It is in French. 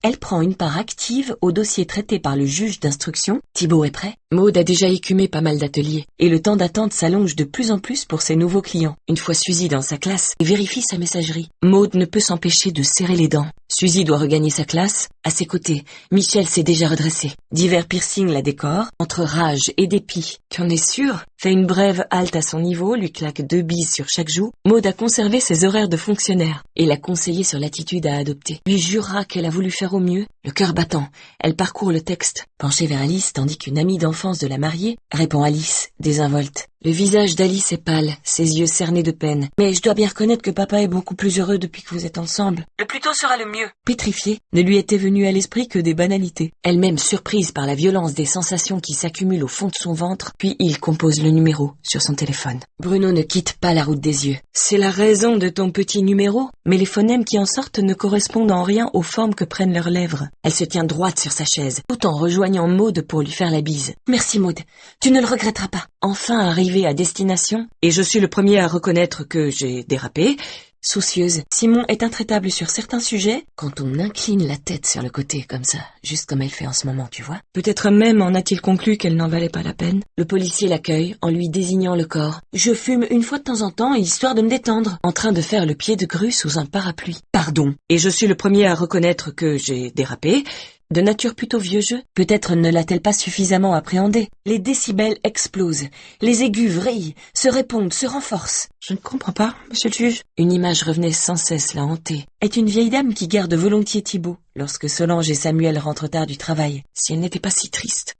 Elle prend une part active au dossier traité par le juge d'instruction. Thibaut est prêt. Maude a déjà écumé pas mal d'ateliers et le temps d'attente s'allonge de plus en plus pour ses nouveaux clients. Une fois Suzy dans sa classe et vérifie sa messagerie, Maude ne peut s'empêcher de serrer les dents. Suzy doit regagner sa classe. À ses côtés, Michel s'est déjà redressé. Divers piercings la décorent, entre rage et dépit. Tu en es sûr? Fait une brève halte à son niveau, lui claque 2 bises sur chaque joue. Maude a conservé ses horaires de fonctionnaire et l'a conseillé sur l'attitude à adopter. Lui jurera qu'elle a voulu faire au mieux. Le cœur battant, elle parcourt le texte, penchée vers Alice tandis qu'une amie d'enfance de la mariée répond Alice, désinvolte. Le visage d'Alice est pâle, ses yeux cernés de peine. Mais je dois bien reconnaître que papa est beaucoup plus heureux depuis que vous êtes ensemble. Le plus tôt sera le mieux. Pétrifiée, ne lui était venu à l'esprit que des banalités. Elle-même surprise par la violence des sensations qui s'accumulent au fond de son ventre, puis il compose le numéro sur son téléphone. Bruno ne quitte pas la route des yeux. C'est la raison de ton petit numéro, mais les phonèmes qui en sortent ne correspondent en rien aux formes que prennent leurs lèvres. Elle se tient droite sur sa chaise, tout en rejoignant Maude pour lui faire la bise. Merci Maude, tu ne le regretteras pas. Enfin arrivée à destination, et je suis le premier à reconnaître que j'ai dérapé. Soucieuse, Simon est intraitable sur certains sujets. Quand on incline la tête sur le côté comme ça, juste comme elle fait en ce moment, tu vois. Peut-être même en a-t-il conclu qu'elle n'en valait pas la peine. Le policier l'accueille en lui désignant le corps. Je fume une fois de temps en temps, histoire de me détendre, en train de faire le pied de grue sous un parapluie. Pardon, et je suis le premier à reconnaître que j'ai dérapé. De nature plutôt vieux jeu, peut-être ne l'a-t-elle pas suffisamment appréhendé. Les décibels explosent, les aigus vrillent, se répondent, se renforcent. Je ne comprends pas, monsieur le juge. Une image revenait sans cesse la hanter. Est une vieille dame qui garde volontiers Thibaut, lorsque Solange et Samuel rentrent tard du travail. Si elle n'était pas si triste.